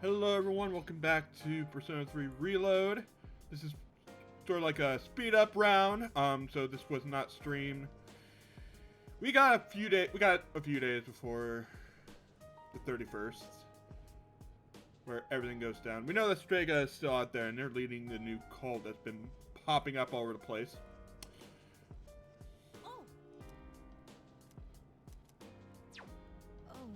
Hello everyone, welcome back to Persona 3 Reload. This is sort of like a speed up round, so this was not streamed. We got a few days before the 31st, where everything goes down. We know that Strega is still out there, and they're leading the new cult that's been popping up all over the place. Oh. Oh.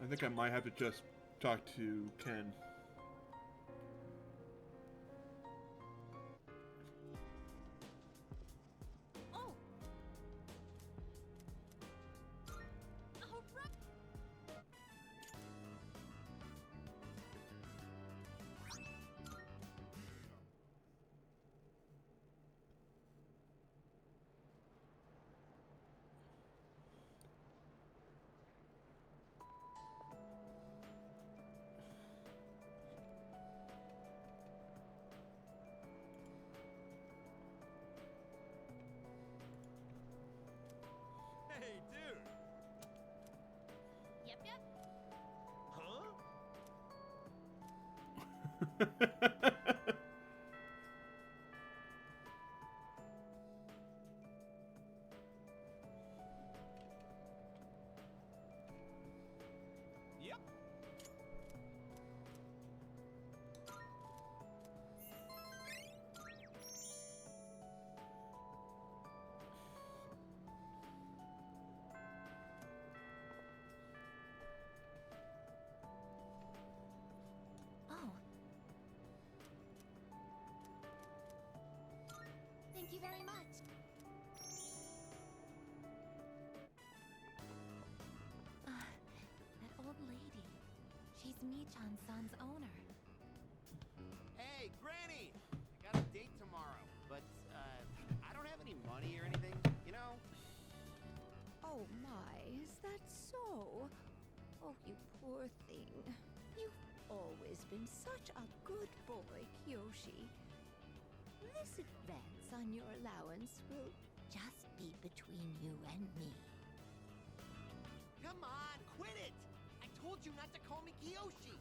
I think I might have to just talk to Ken. Oh. All right. Hey, dude! Yep. Huh? Yep. Oh. Thank you very much. That old lady. She's Michan-san's owner. Hey, Granny! I got a date tomorrow, but, I don't have any money or anything, you know? Oh my, is that so? Oh, you poor thing. You've always been such a good boy, Kyoshi. This advance on your allowance will just be between you and me. Come on, quit it! I told you not to call me Kiyoshi!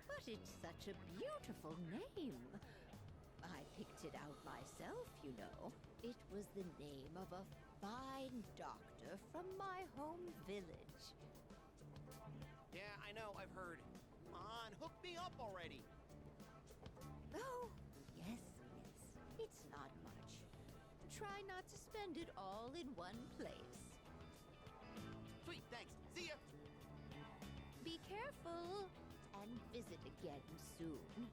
But it's such a beautiful name. I picked it out myself, you know. It was the name of a fine doctor from my home village. Yeah, I know, I've heard. Come on, hook me up already! Oh, yes, it's not much. Try not to spend it all in one place. Sweet, thanks. See ya! Be careful and visit again soon.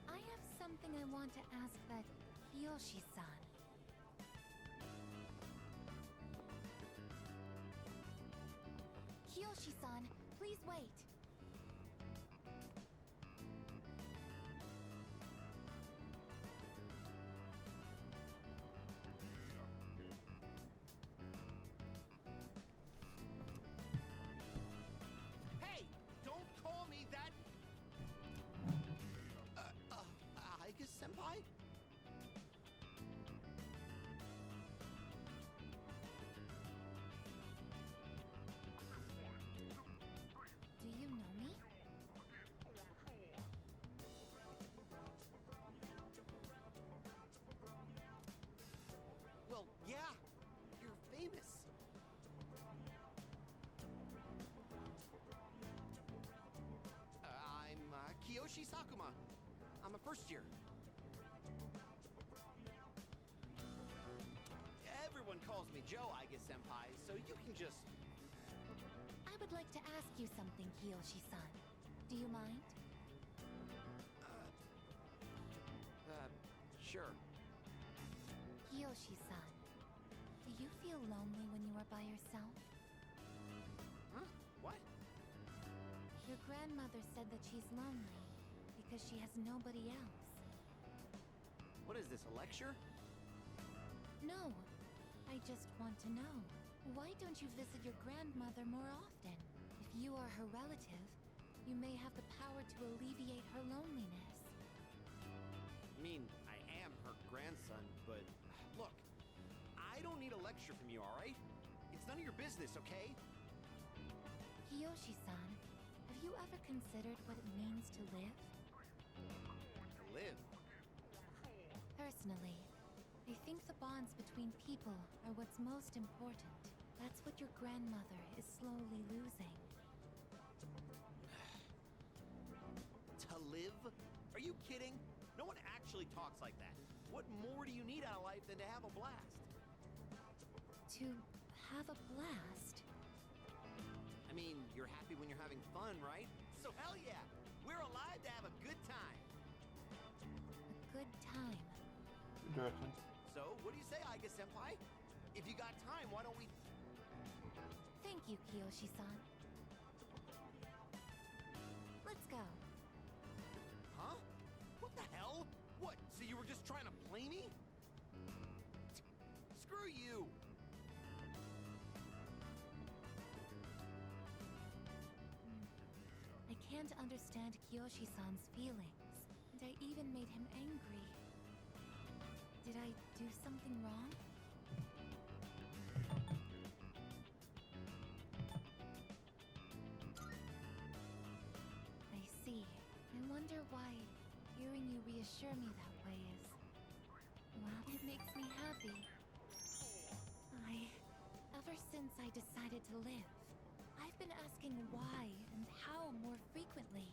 I have something I want to ask that Kiyoshi-san. Kiyoshi-san, please wait. Hey! Don't call me that! Aigis senpai? Do you know me? Well, yeah! You're famous! I'm, Kiyoshi Sakuma. I'm a first year. Everyone calls me Joe, Aigis senpai, so you can just... I would like to ask you something, Kiyoshi-san. Do you mind? Sure. Kiyoshi-san, do you feel lonely when you are by yourself? Huh? What? Your grandmother said that she's lonely because she has nobody else. What is this, a lecture? No, I just want to know, why don't you visit your grandmother more often? If you are her relative, you may have the power to alleviate her loneliness. I mean, I am her grandson, but look, I don't need a lecture from you, all right? It's none of your business, okay? Kiyoshi-san, have you ever considered what it means to live? To live. Personally, I think the bonds between people are what's most important. That's what your grandmother is slowly losing. To live? Are you kidding? No one actually talks like that. What more do you need out of life than to have a blast? To have a blast? I mean, you're happy when you're having fun, right? So hell yeah! We're alive to have a good time! A good time. Interesting. So, what do you say, Aigis senpai? If you got time, why don't we... Thank you, Kiyoshi-san. Let's go. Huh? What the hell? What, so you were just trying to play me? Screw you! I can't understand Kiyoshi-san's feelings, and I even made him angry. Did I do something wrong? I see. I wonder why hearing you reassure me that way is... well, it makes me happy. Ever since I decided to live, I've been asking why and how more frequently.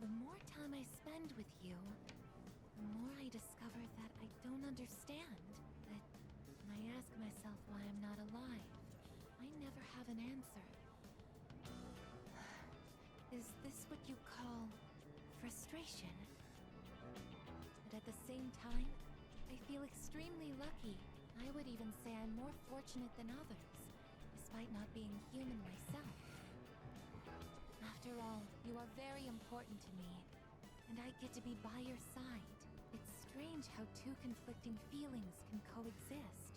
The more time I spend with you, the more I discover that I don't understand. That when I ask myself why I'm not alive, I never have an answer. Is this what you call frustration? But at the same time, I feel extremely lucky. I would even say I'm more fortunate than others, despite not being human myself. After all, you are very important to me, and I get to be by your side. It's strange how two conflicting feelings can coexist.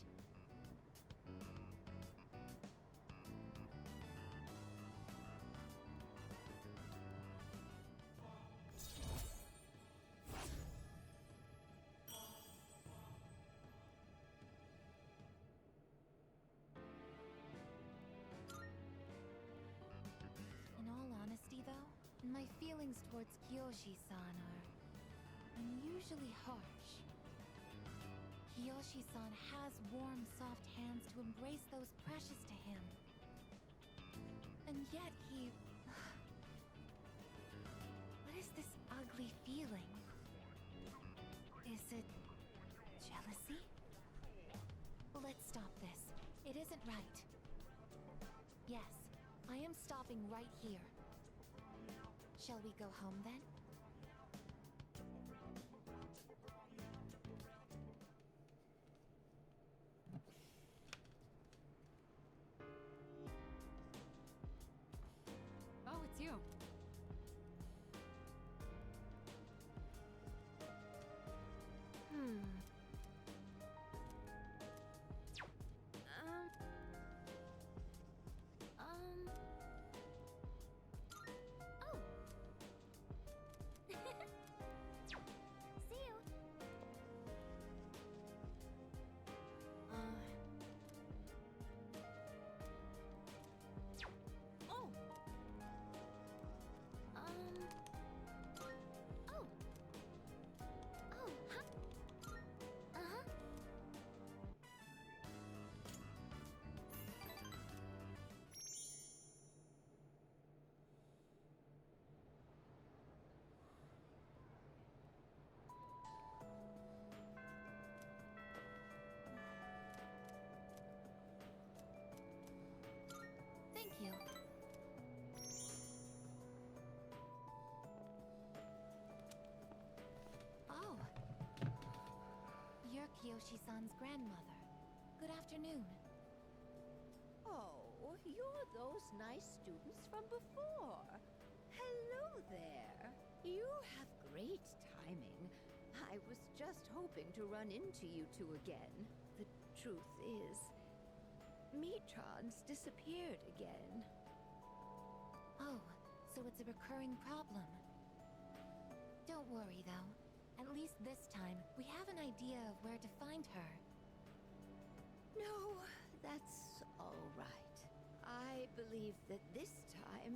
In all honesty, though, my feelings towards Kiyoshi-san are unusually harsh. Kiyoshi-san has warm, soft hands to embrace those precious to him. And yet he... What is this ugly feeling? Is it... jealousy? Let's stop this. It isn't right. Yes, I am stopping right here. Shall we go home then? Oh, it's you. Oh! See you! Oh! Oh! Oh, huh? Uh-huh. Thank you. Oh. You're Kiyoshi-san's grandmother. Good afternoon. Oh, you're those nice students from before. Hello there. You have great timing. I was just hoping to run into you two again. The truth is, Michan's disappeared again. Oh, so it's a recurring problem. Don't worry, though. At least this time, we have an idea of where to find her. No, that's all right. I believe that this time,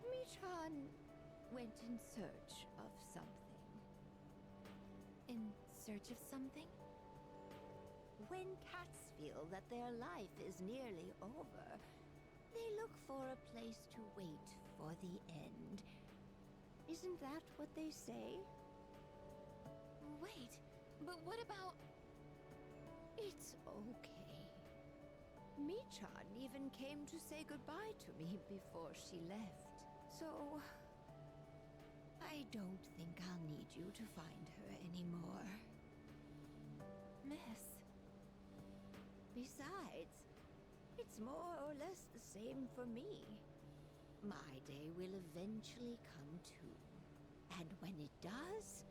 Michan went in search of something. In search of something? When cats feel that their life is nearly over, they look for a place to wait for the end. Isn't that what they say? Wait, but what about... It's okay. Michan even came to say goodbye to me before she left. So, I don't think I'll need you to find her anymore. Miss... Besides, it's more or less the same for me. My day will eventually come too. And when it does,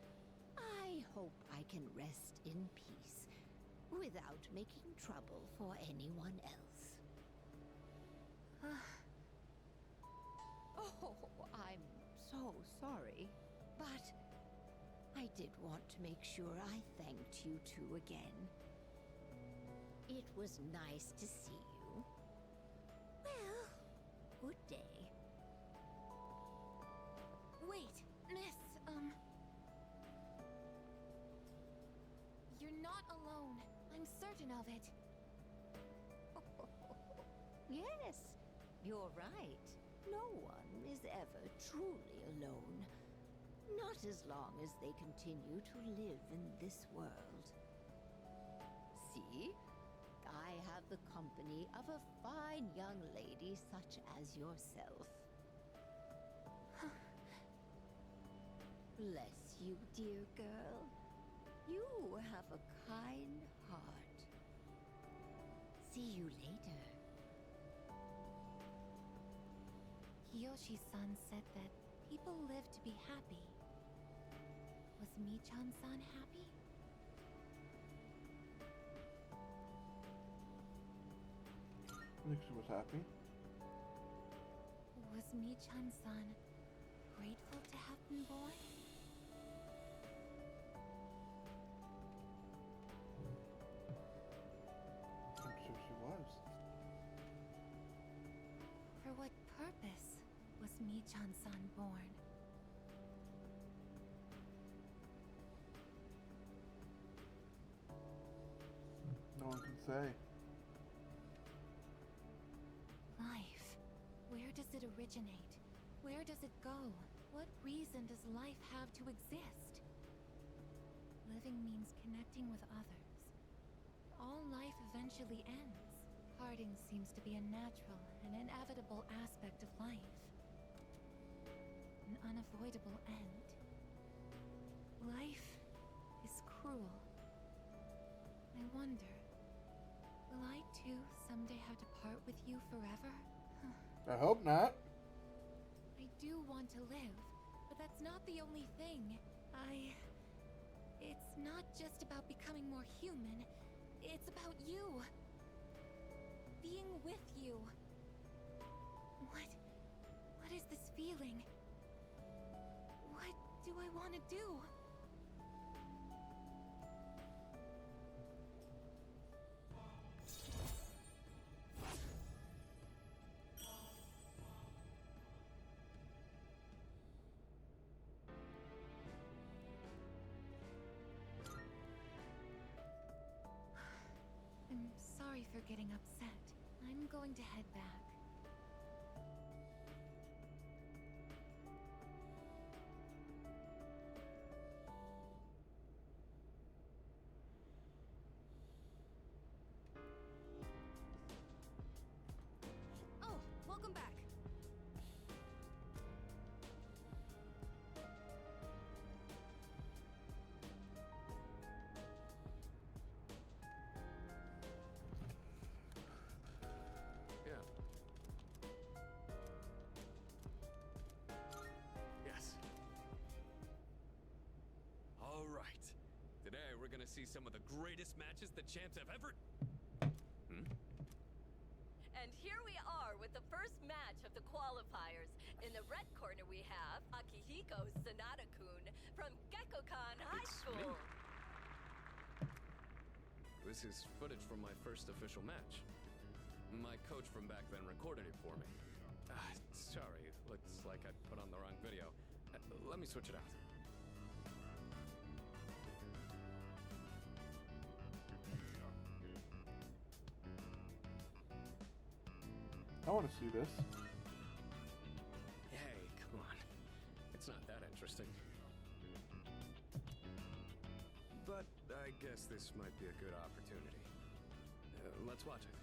I hope I can rest in peace without making trouble for anyone else. Oh, I'm so sorry. But I did want to make sure I thanked you two again. It was nice to see you. Well, good day. Wait, Miss, You're not alone. I'm certain of it. Yes, you're right. No one is ever truly alone. Not as long as they continue to live in this world. See? I have the company of a fine young lady such as yourself. Bless you, dear girl. You have a kind heart. See you later. Kiyoshi-san said that people live to be happy. Was Michan-san happy? I think she was happy. Was Michan-san grateful to have been born? I'm sure she was. For what purpose was Michan-san born? No one can say. Life. Where does it originate? Where does it go? What reason does life have to exist? Living means connecting with others. All life eventually ends. Parting seems to be a natural and inevitable aspect of life. An unavoidable end. Life is cruel. I wonder, will I too someday have to part with you forever? I hope not. I do want to live, but that's not the only thing. It's not just about becoming more human. It's about you. Being with you. What is this feeling? What do I want to do? I'm sorry for getting upset. I'm going to head back. Oh, welcome back. Yeah. Yes. All right. Today we're gonna see some of the greatest matches the champs have ever... with the first match of the qualifiers. In the red corner we have Akihiko Sanada-kun from Gekkokan High It's School. This is footage from my first official match. My coach from back then recorded it for me. Sorry, looks like I put on the wrong video. Let me switch it out. I want to see this. Hey, come on. It's not that interesting. But I guess this might be a good opportunity. Let's watch it.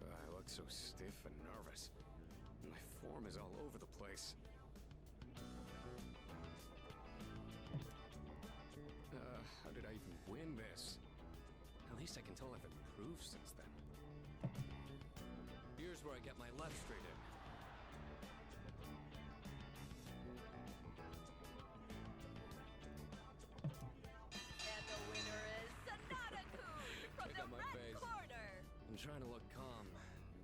I look so stiff and nervous. My form is all over the place. How did I even win this? At least I can tell I've improved since then. Here's where I get my left straight in. And the winner is Sanada-kun from Check the out my red face. corner. I'm trying to look calm,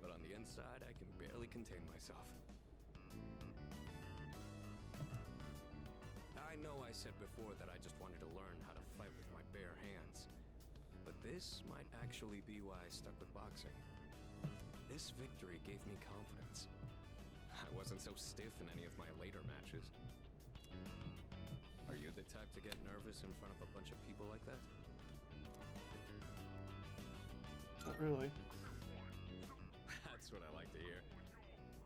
but on the inside, I can barely contain myself. I know I said before that I just wanted to learn how to fight with my bare hands, but this might actually be why I stuck with boxing. This victory gave me confidence. I wasn't so stiff in any of my later matches. Are you the type to get nervous in front of a bunch of people like that? Not really. That's what I like to hear.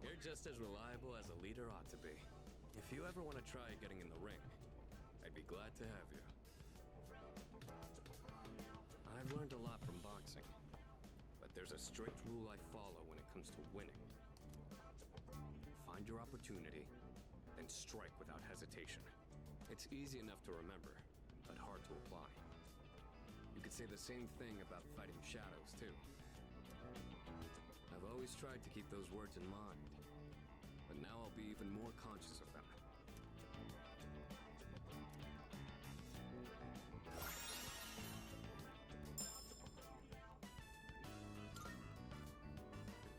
You're just as reliable as a leader ought to be. If you ever want to try getting in the ring, I'd be glad to have you. I've learned a lot from boxing, but there's a strict rule I follow when it comes to winning. Find your opportunity, and strike without hesitation. It's easy enough to remember, but hard to apply. You could say the same thing about fighting shadows, too. I've always tried to keep those words in mind, but now I'll be even more conscious of them.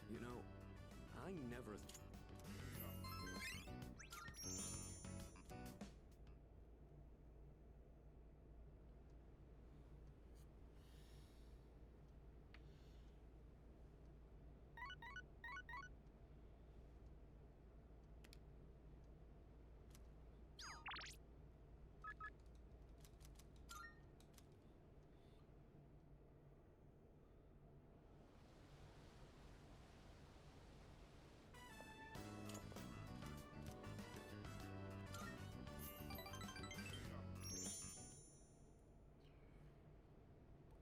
You know, I never...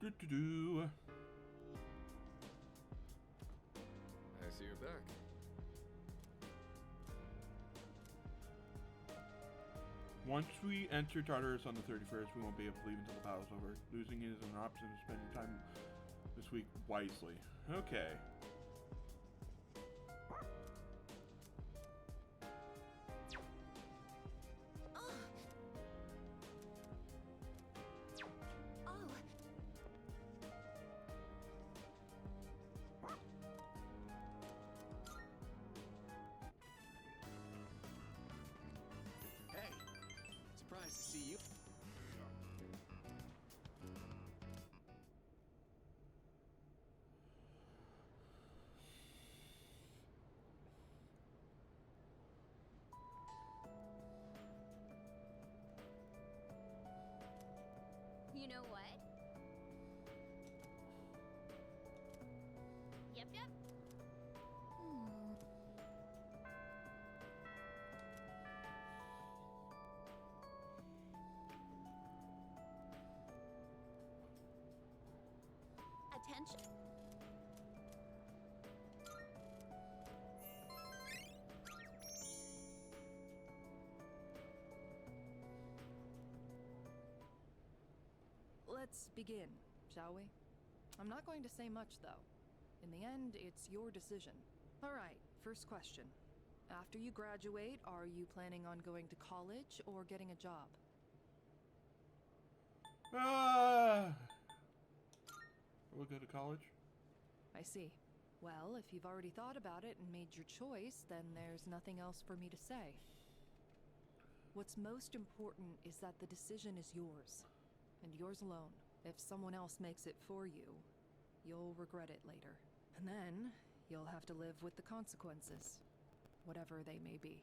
Do-do-do. I see you're back. Once we enter Tartarus on the 31st, we won't be able to leave until the battle's over. Losing is an option of spending time this week wisely. Okay. Hey, surprised to see you. You know what? Yep, yep. Attention. Let's begin, shall we? I'm not going to say much, though. In the end, it's your decision. Alright, first question. After you graduate, are you planning on going to college or getting a job? We'll go to college. I see. Well, if you've already thought about it and made your choice, then there's nothing else for me to say. What's most important is that the decision is yours, and yours alone. If someone else makes it for you, you'll regret it later. And then, you'll have to live with the consequences, whatever they may be.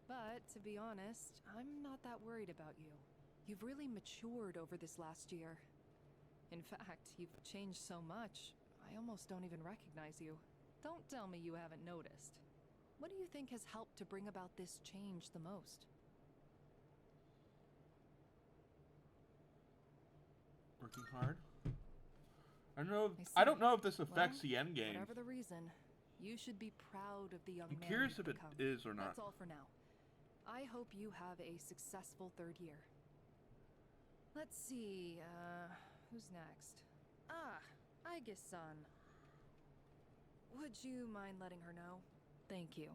But, to be honest, I'm not that worried about you. You've really matured over this last year. In fact, you've changed so much, I almost don't even recognize you. Don't tell me you haven't noticed. What do you think has helped to bring about this change the most? Working hard. I see. don't know if this affects Well, the end game. Whatever the reason, you should be proud of the young I'm man curious you've if it become. is or not. That's all for now. I hope you have a successful third year. Let's see, who's next? Aigis-san. Would you mind letting her know? Thank you.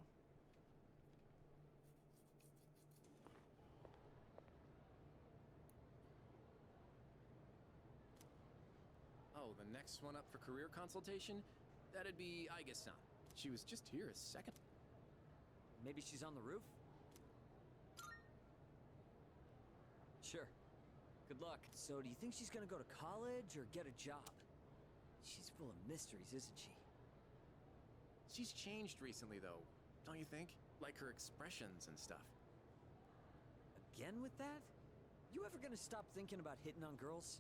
Oh, the next one up for career consultation? That'd be Aigis-san. She was just here a second. Maybe she's on the roof? Sure. Good luck. So, do you think she's gonna go to college or get a job? She's full of mysteries, isn't she? She's changed recently, though, don't you think? Like her expressions and stuff. Again with that? You ever gonna stop thinking about hitting on girls?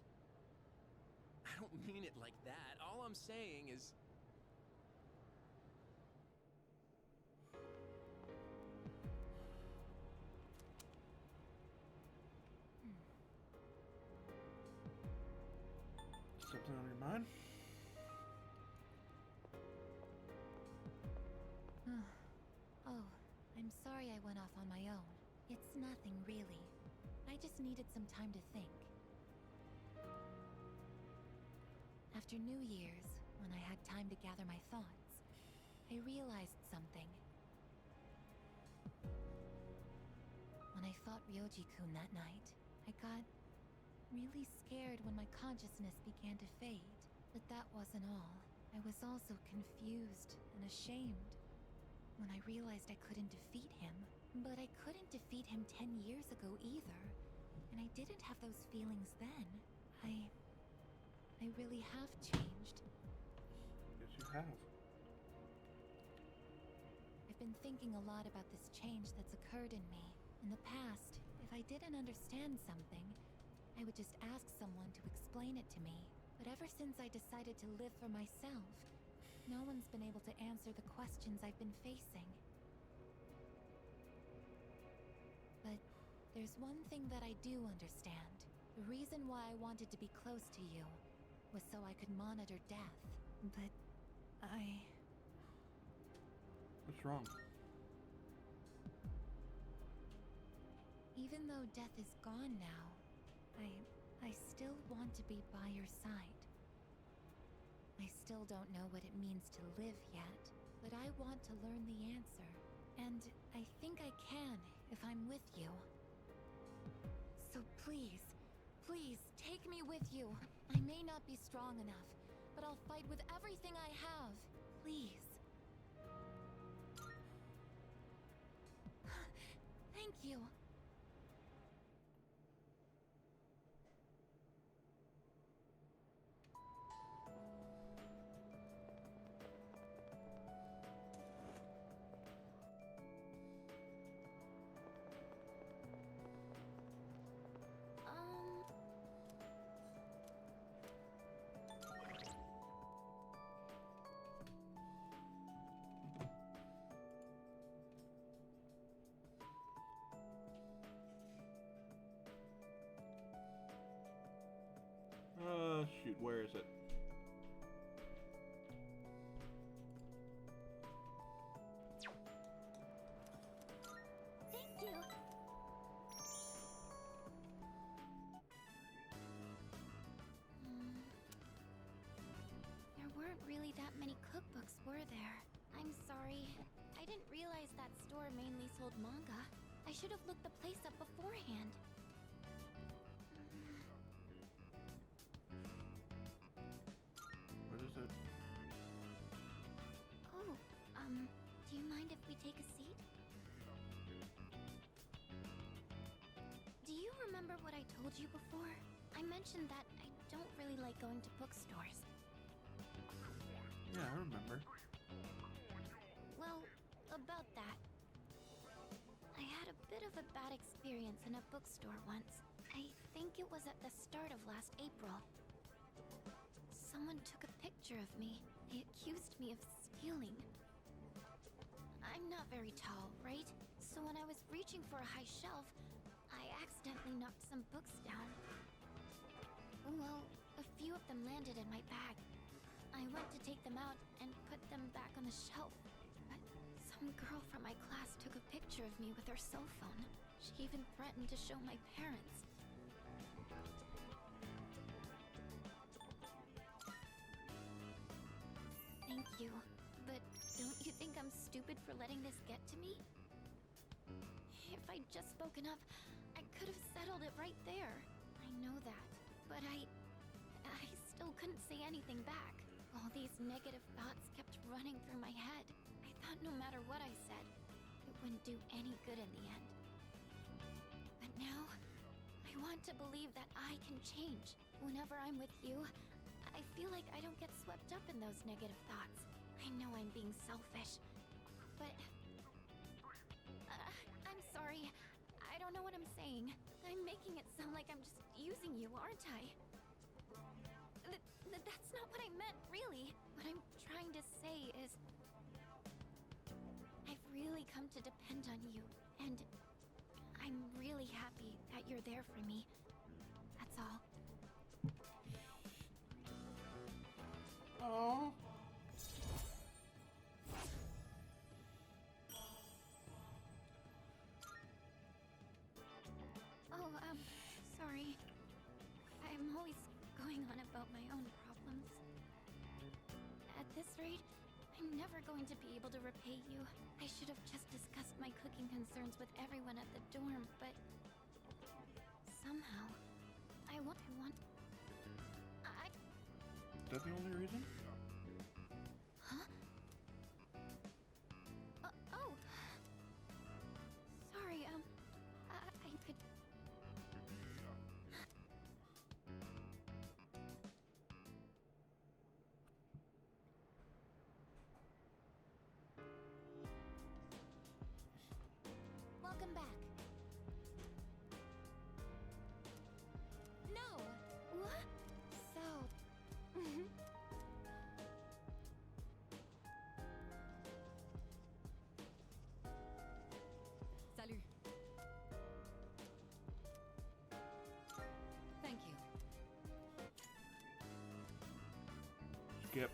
I don't mean it like that. All I'm saying is... Something on your mind? Oh, I'm sorry I went off on my own. It's nothing, really. I just needed some time to think. After New Year's, when I had time to gather my thoughts, I realized something. When I fought Ryoji-kun that night, I got really scared when my consciousness began to fade. But that wasn't all. I was also confused and ashamed when I realized I couldn't defeat him. But I couldn't defeat him 10 years ago either. And I didn't have those feelings then. I really have changed. Yes, you have. I've been thinking a lot about this change that's occurred in me. In the past, if I didn't understand something, I would just ask someone to explain it to me. But ever since I decided to live for myself, no one's been able to answer the questions I've been facing. But there's one thing that I do understand. The reason why I wanted to be close to you was so I could monitor death. But What's wrong? even though death is gone now, I still want to be by your side. I still don't know what it means to live yet, but I want to learn the answer. And I think I can if I'm with you. So please, please, take me with you. I may not be strong enough, but I'll fight with everything I have. Please. Thank you. Shoot, where is it? Thank you. books were there. I'm sorry. I didn't realize that store mainly sold manga. I should have looked the place up beforehand. What is it? Oh, do you mind if we take a seat? Do you remember what I told you before? I mentioned that I don't really like going to bookstores. Yeah, I remember. Well, about that. I had a bit of a bad experience in a bookstore once. I think it was at the start of last April. Someone took a picture of me. They accused me of stealing. I'm not very tall, right? So when I was reaching for a high shelf, I accidentally knocked some books down. Well, a few of them landed in my bag. I went to take them out and put them back on the shelf. But some girl from my class took a picture of me with her cell phone. She even threatened to show my parents. Thank you. But don't you think I'm stupid for letting this get to me? If I'd just spoken up, I could have settled it right there. I know that. But I still couldn't say anything back. All these negative thoughts kept running through my head. I thought no matter what I said, it wouldn't do any good in the end. But now, I want to believe that I can change. Whenever I'm with you, I feel like I don't get swept up in those negative thoughts. I know I'm being selfish, but... I'm sorry. I don't know what I'm saying. I'm making it sound like I'm just using you, aren't I? That's not what I meant, really. What I'm trying to say is... I've really come to depend on you, and I'm really happy that you're there for me. That's all. Oh. Oh, sorry. I'm always going on about my own problems. At this rate, I'm never going to be able to repay you. I should have just discussed my cooking concerns with everyone at the dorm, but... somehow, I want... Is that the only reason? Huh? Oh! Sorry, I could... Welcome back. No! What? So... Salut. Thank you. Skip.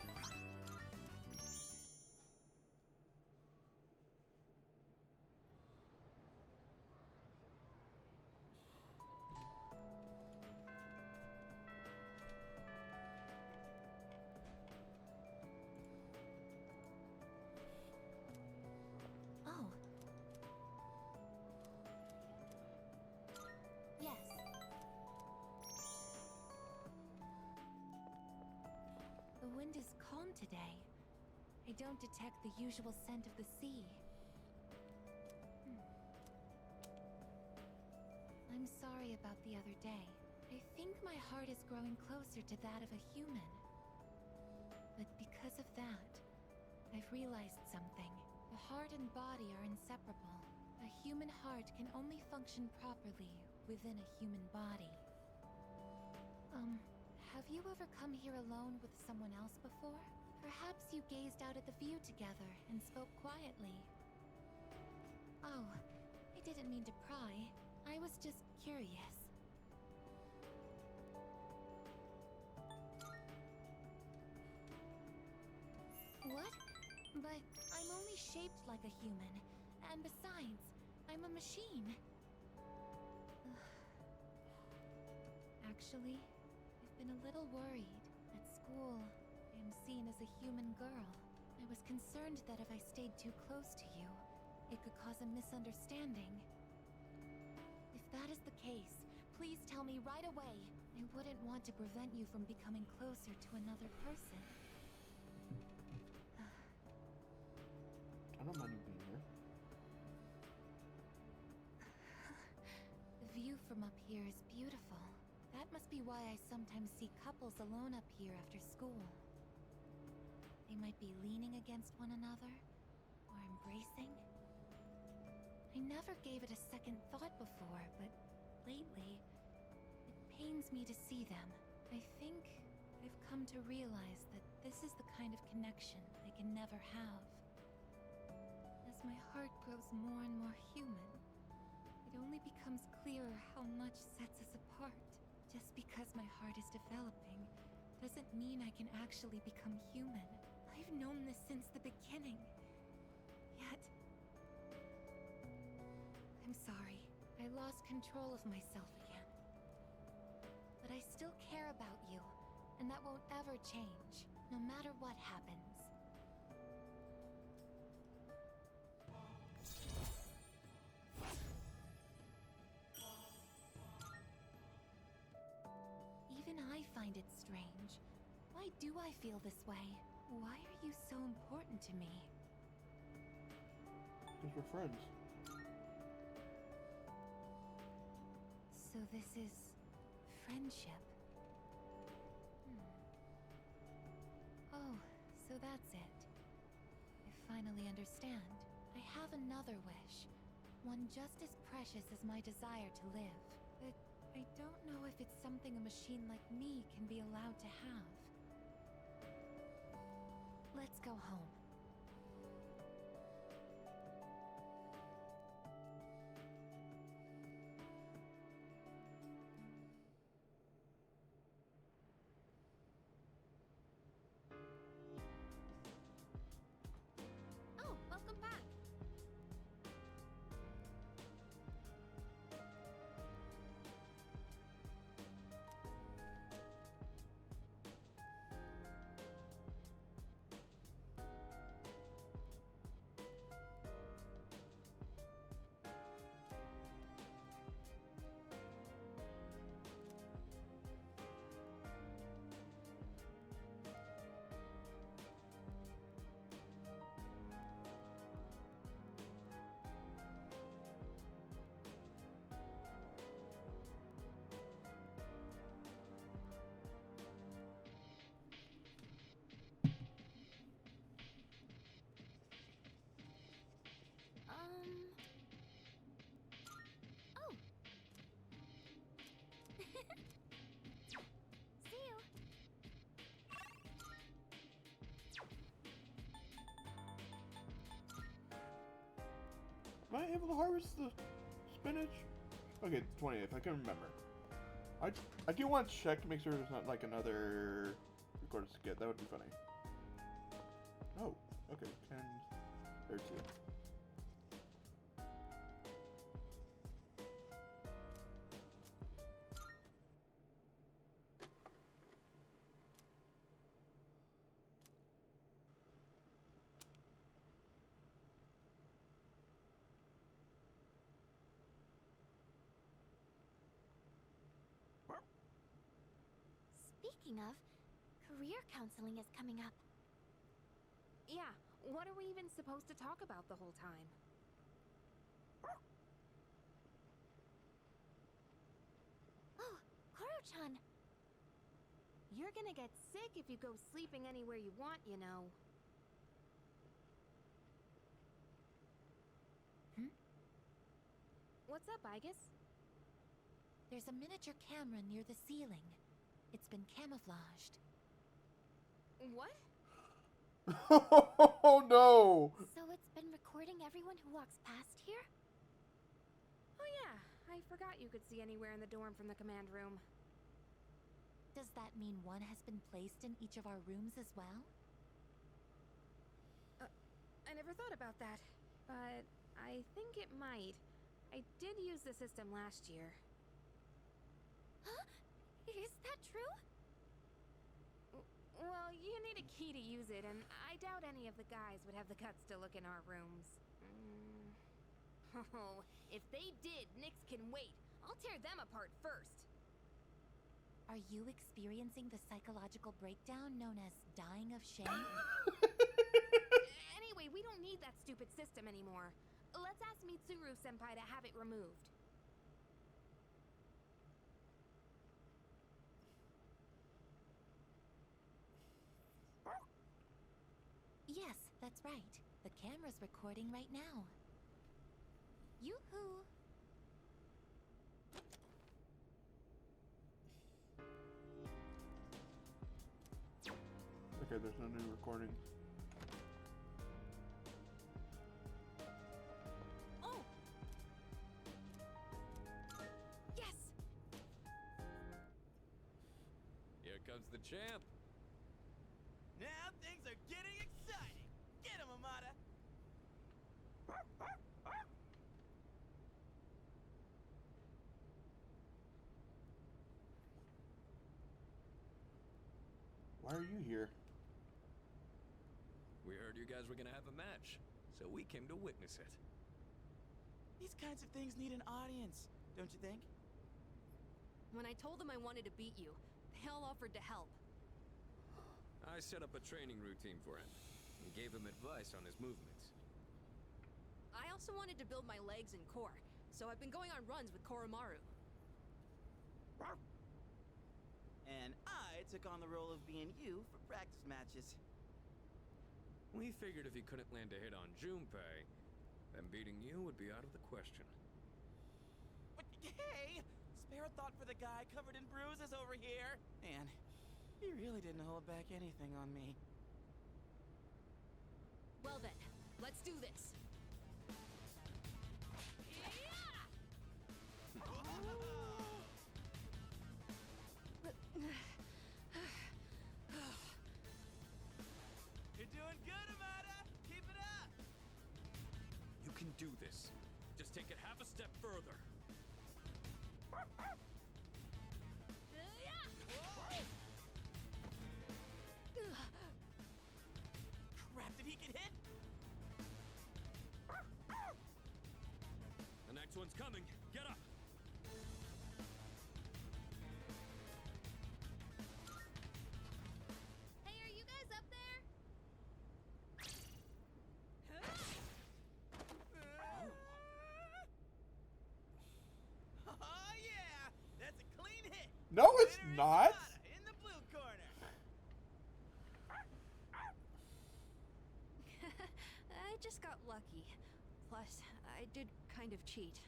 Oh. Yes. The wind is calm today. I don't detect the usual scent of the sea. I'm sorry about the other day. I think my heart is growing closer to that of a human. But because of that, I've realized something. The heart and body are inseparable. A human heart can only function properly within a human body. Have you ever come here alone with someone else before? Perhaps you gazed out at the view together and spoke quietly. Oh, I didn't mean to pry. I was just curious. What? But I'm only shaped like a human. And besides, I'm a machine. Actually, I've been a little worried. At school, I am seen as a human girl. I was concerned that if I stayed too close to you, it could cause a misunderstanding. If that is the case, please tell me right away. I wouldn't want to prevent you from becoming closer to another person. I don't mind you being here. The view from up here is beautiful. That must be why I sometimes see couples alone up here after school. They might be leaning against one another, or embracing. I never gave it a second thought before, but lately, it pains me to see them. I think I've come to realize that this is the kind of connection I can never have. As my heart grows more and more human, it only becomes clearer how much sets us apart. Just because my heart is developing doesn't mean I can actually become human. I've known this since the beginning. Yet... I'm sorry. I lost control of myself again. But I still care about you, and that won't ever change, no matter what happens. Even I find it strange. Why do I feel this way? Why are you so important to me? Because we're friends. So this is... friendship. Oh, so that's it. I finally understand. I have another wish. One just as precious as my desire to live. But I don't know if it's something a machine like me can be allowed to have. Let's go home. Oh, welcome back. Oh. See you. Am I able to harvest the spinach? Okay, 20th. I can remember. I do want to check to make sure there's not like another recorded skit. That would be funny. Oh, okay. 10, 13. Speaking of, career counseling is coming up. Yeah, what are we even supposed to talk about the whole time? Oh, Koro-chan! You're gonna get sick if you go sleeping anywhere you want, you know. What's up, Aigis? There's a miniature camera near the ceiling. It's been camouflaged. What? Oh no! So it's been recording everyone who walks past here? Oh yeah, I forgot you could see anywhere in the dorm from the command room. Does that mean one has been placed in each of our rooms as well? I never thought about that, but I think it might. I did use the system last year. Huh? Is that true? Well, you need a key to use it, and I doubt any of the guys would have the guts to look in our rooms. Oh, if they did, Nyx can wait. I'll tear them apart first. Are you experiencing the psychological breakdown known as dying of shame? Anyway, we don't need that stupid system anymore. Let's ask Mitsuru-senpai to have it removed. Yes, that's right. The camera's recording right now. Yoo-hoo! Okay, there's no new recordings. Oh! Yes! Here comes the champ. Now things are getting exciting. Get him, Amada. Why are you here? We heard you guys were gonna have a match, so we came to witness it. These kinds of things need an audience, don't you think? When I told them I wanted to beat you, they all offered to help. I set up a training routine for him and gave him advice on his movements. I also wanted to build my legs and core, so I've been going on runs with Koromaru. And I took on the role of being you for practice matches. We figured if he couldn't land a hit on Junpei, then beating you would be out of the question. But hey! Spare a thought for the guy covered in bruises over here! Man, he really didn't hold back anything on me. Well then, let's do this. You're doing good, Amada. Keep it up. You can do this. Just take it half a step further. Crap, did he get hit? The next one's coming. Get up. Hey, are you guys up there? Oh yeah, that's a clean hit. No, it's Winner is not. Amada in the blue corner. I just got lucky. Plus, I did kind of cheat.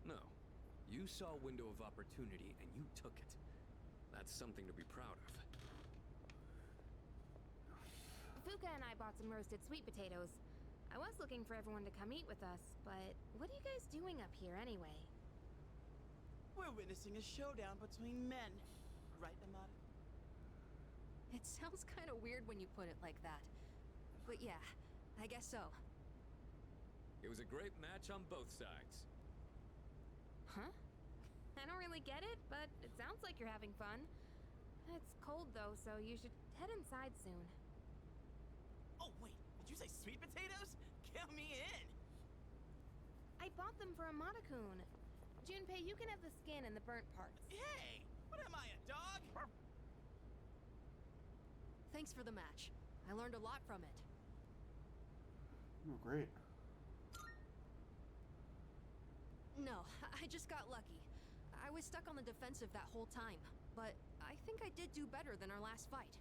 No. You saw a window of opportunity and you took it. That's something to be proud of. Fuka and I bought some roasted sweet potatoes. I was looking for everyone to come eat with us, but what are you guys doing up here anyway? We're witnessing a showdown between men. Right, Amada? It sounds kind of weird when you put it like that. But yeah, I guess so. It was a great match on both sides. Huh? I don't really get it, but it sounds like you're having fun. It's cold though, so you should head inside soon. Oh, wait, did you say sweet potatoes? Count me in! I bought them for Amada-kun. Junpei, you can have the skin and the burnt parts. Hey, what am I, a dog? Thanks for the match. I learned a lot from it. You were great. No, I just got lucky. I was stuck on the defensive that whole time, but I think I did do better than our last fight.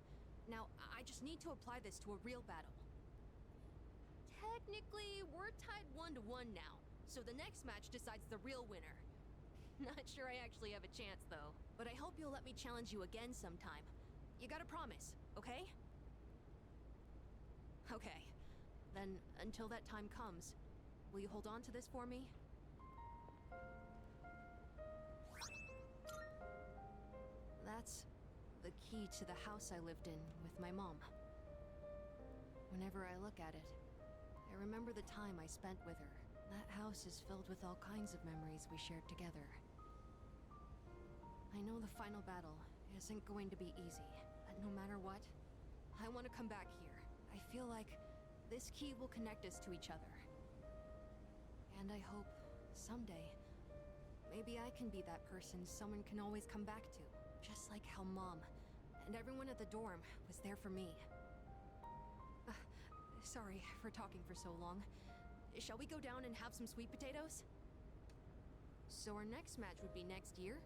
Now, I just need to apply this to a real battle. Technically, we're tied 1-1 now, so the next match decides the real winner. Not sure I actually have a chance, though, but I hope you'll let me challenge you again sometime. You gotta promise, okay? Okay. Then, until that time comes, will you hold on to this for me? That's the key to the house I lived in with my mom. Whenever I look at it, I remember the time I spent with her. That house is filled with all kinds of memories we shared together. I know the final battle isn't going to be easy, but no matter what, I want to come back here. I feel like this key will connect us to each other. And I hope, someday, maybe I can be that person someone can always come back to. Just like how Mom and everyone at the dorm was there for me. Sorry for talking for so long. Shall we go down and have some sweet potatoes? So our next match would be next year?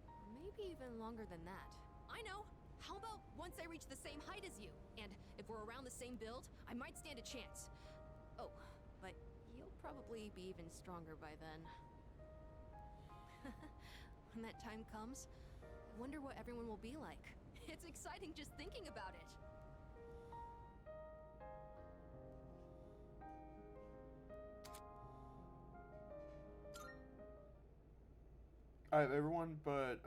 Or maybe even longer than that. I know! How about once I reach the same height as you? And if we're around the same build, I might stand a chance. Oh, but you'll probably be even stronger by then. When that time comes, I wonder what everyone will be like. It's exciting just thinking about it. I have everyone but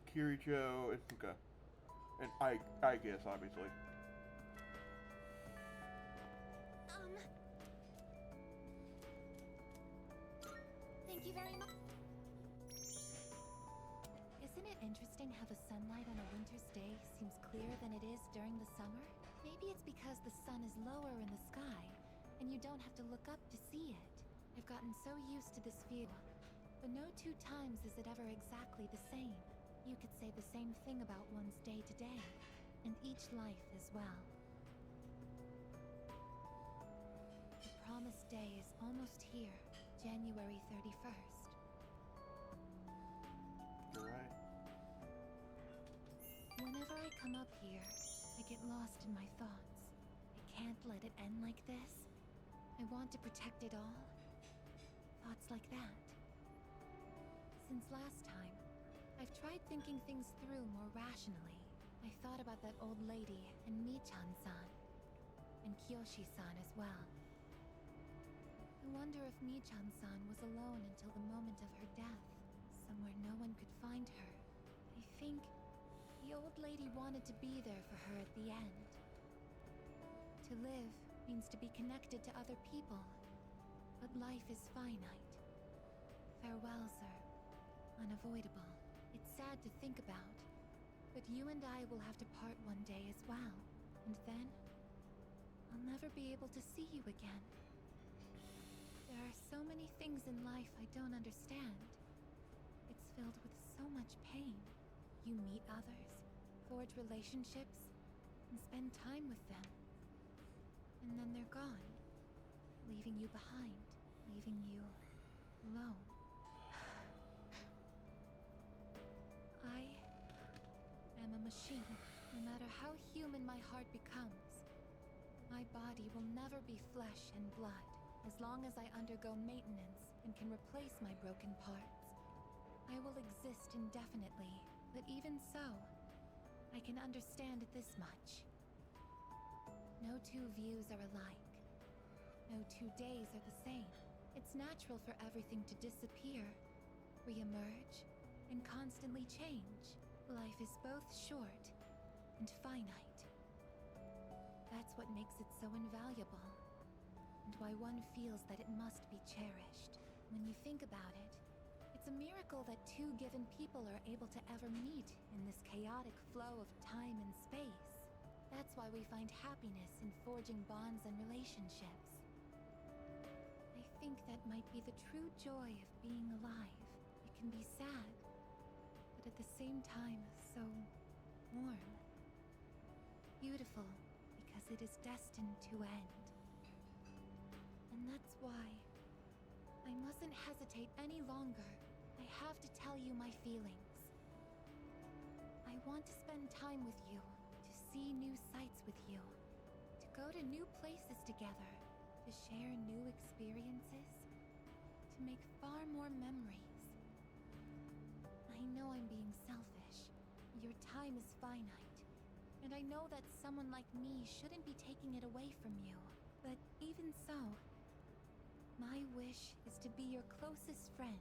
Kirijo, Ifuka, and Aigis, obviously. Thank you very much. Isn't it interesting how the sunlight on a winter's day seems clearer than it is during the summer? Maybe it's because the sun is lower in the sky, and you don't have to look up to see it. I've gotten so used to this view, but no two times is it ever exactly the same. You could say the same thing about one's day to day, and each life as well. The promised day is almost here, January 31st. You're right. Whenever I come up here, I get lost in my thoughts. I can't let it end like this. I want to protect it all. Thoughts like that. Since last time, I've tried thinking things through more rationally. I thought about that old lady and Michan-san, and Kyoshi-san as well. I wonder if Michan-san was alone until the moment of her death, somewhere no one could find her. I think the old lady wanted to be there for her at the end. To live means to be connected to other people. But life is finite. Farewell, sir. Unavoidable. It's sad to think about, but you and I will have to part one day as well. And then, I'll never be able to see you again. There are so many things in life I don't understand. It's filled with so much pain. You meet others, forge relationships, and spend time with them. And then they're gone, leaving you behind. Leaving you alone. I am a machine. No matter how human my heart becomes, my body will never be flesh and blood as long as I undergo maintenance and can replace my broken parts. I will exist indefinitely, but even so, I can understand this much. No two views are alike. No 2 days are the same. It's natural for everything to disappear, re-emerge, and constantly change. Life is both short and finite. That's what makes it so invaluable, and why one feels that it must be cherished. When you think about it, it's a miracle that two given people are able to ever meet in this chaotic flow of time and space. That's why we find happiness in forging bonds and relationships. I think that might be the true joy of being alive. It can be sad, but at the same time, so warm. Beautiful, because it is destined to end. And that's why I mustn't hesitate any longer. I have to tell you my feelings. I want to spend time with you, to see new sights with you, to go to new places together, to share new experiences, to make far more memories. I know I'm being selfish. Your time is finite, and I know that someone like me shouldn't be taking it away from you. But even so, my wish is to be your closest friend.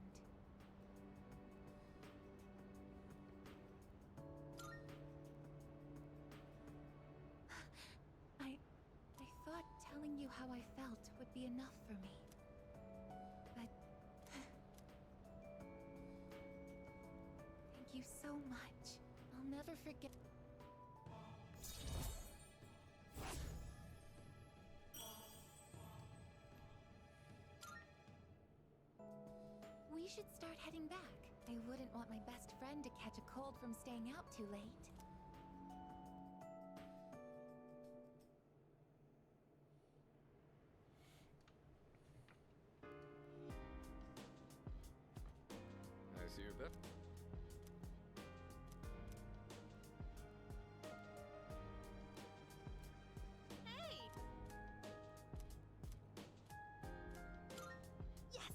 I thought telling you how I felt would be enough for me. But thank you you so much. I'll never forget. We should start heading back. I wouldn't want my best friend to catch a cold from staying out too late. I see your bet. Hey! Yes!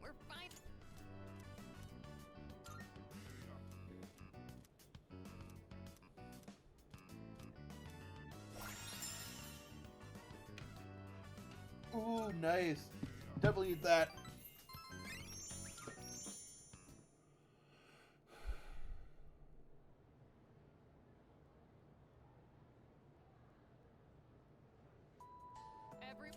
We're fine. Ooh, nice. Definitely eat that. Every...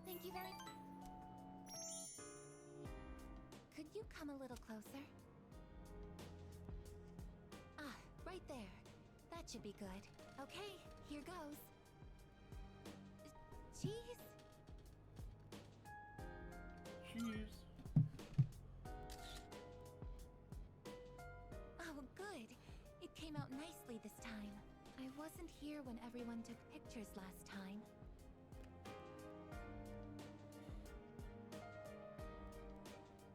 Thank you very much. Could you come a little closer? Ah, right there. That should be good. Okay, here goes. Cheese? Cheese. Oh, good. It came out nicely this time. I wasn't here when everyone took pictures last time.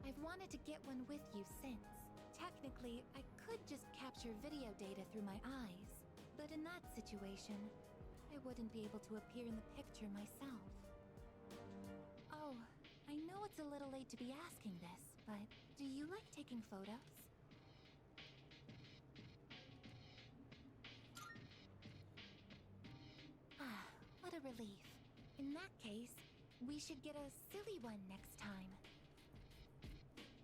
I've wanted to get one with you since. Technically, I could just capture video data through my eyes. But in that situation, I wouldn't be able to appear in the picture myself. Oh, I know it's a little late to be asking this, but do you like taking photos? Ah, what a relief. In that case, we should get a silly one next time.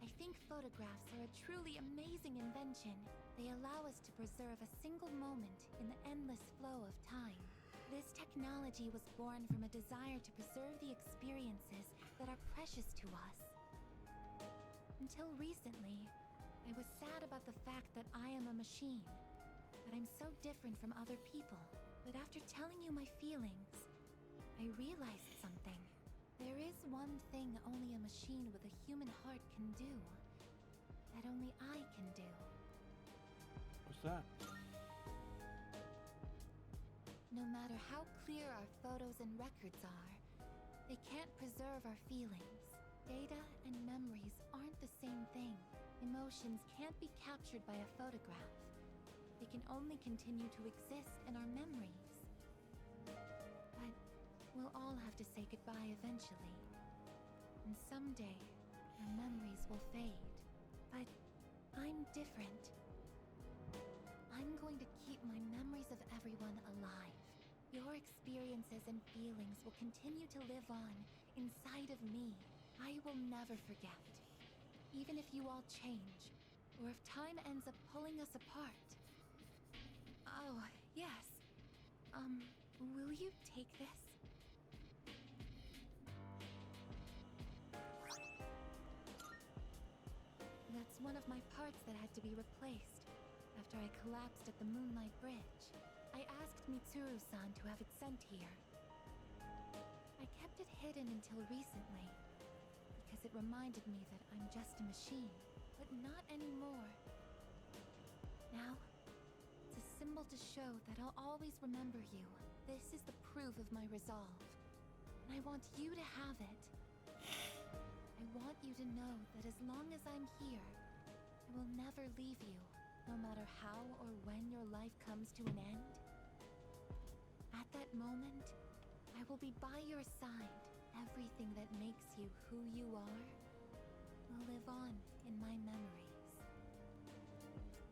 I think photographs are a truly amazing invention. They allow us to preserve a single moment in the endless flow of time. This technology was born from a desire to preserve the experiences that are precious to us. Until recently, I was sad about the fact that I am a machine, that I'm so different from other people. But after telling you my feelings, I realized something. There is one thing only a machine with a human heart can do, that only I can do. What's that? No matter how clear our photos and records are, they can't preserve our feelings. Data and memories aren't the same thing. Emotions can't be captured by a photograph. They can only continue to exist in our memories. But we'll all have to say goodbye eventually. And someday, our memories will fade. But I'm different. I'm going to keep my memories of everyone alive. Your experiences and feelings will continue to live on inside of me. I will never forget. Even if you all change, or if time ends up pulling us apart. Oh, yes. Will you take this? That's one of my parts that had to be replaced after I collapsed at the Moonlight Bridge. I asked Mitsuru-san to have it sent here. I kept it hidden until recently, because it reminded me that I'm just a machine, but not anymore. Now, it's a symbol to show that I'll always remember you. This is the proof of my resolve, and I want you to have it. I want you to know that as long as I'm here, I will never leave you, no matter how or when your life comes to an end. At that moment, I will be by your side. Everything that makes you who you are will live on in my memories.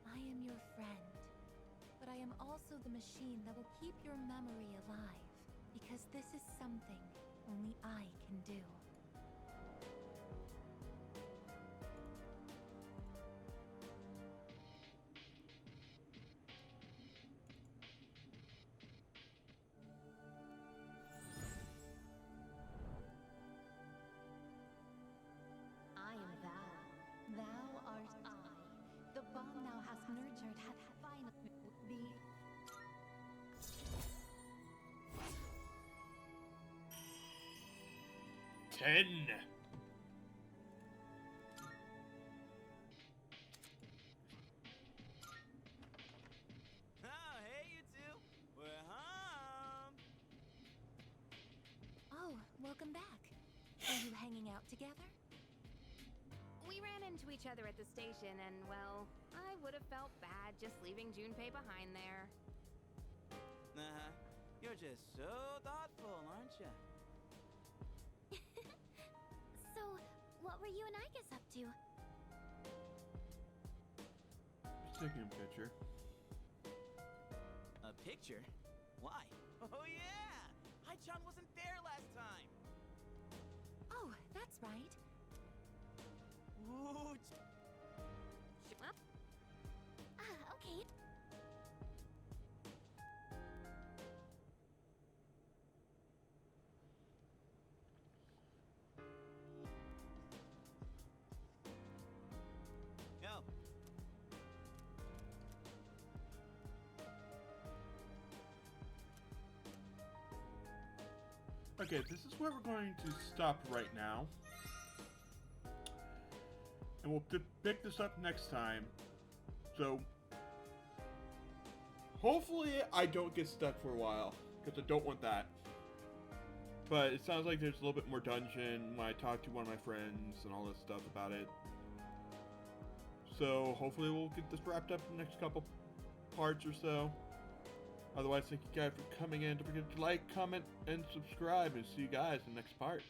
I am your friend, but I am also the machine that will keep your memory alive, because this is something only I can do. 10. Oh, hey, you two. We're home. Oh, welcome back. Are you hanging out together? We ran into each other at the station, and well, I would have felt bad just leaving Junpei behind there. Uh-huh. You're just so thoughtful, aren't you? So, what were you and Aigis up to? Just taking a picture. A picture? Why? Oh, yeah! Hai-chan wasn't there last time! Oh, that's right. Ooh, Up. Okay. go. Okay, this is where we're going to stop right now. And we'll pick this up next time. So, hopefully I don't get stuck for a while, because I don't want that. But it sounds like there's a little bit more dungeon when I talk to one of my friends and all this stuff about it. So, hopefully we'll get this wrapped up in the next couple parts or so. Otherwise, thank you guys for coming in. Don't forget to like, comment, and subscribe, and see you guys in the next part.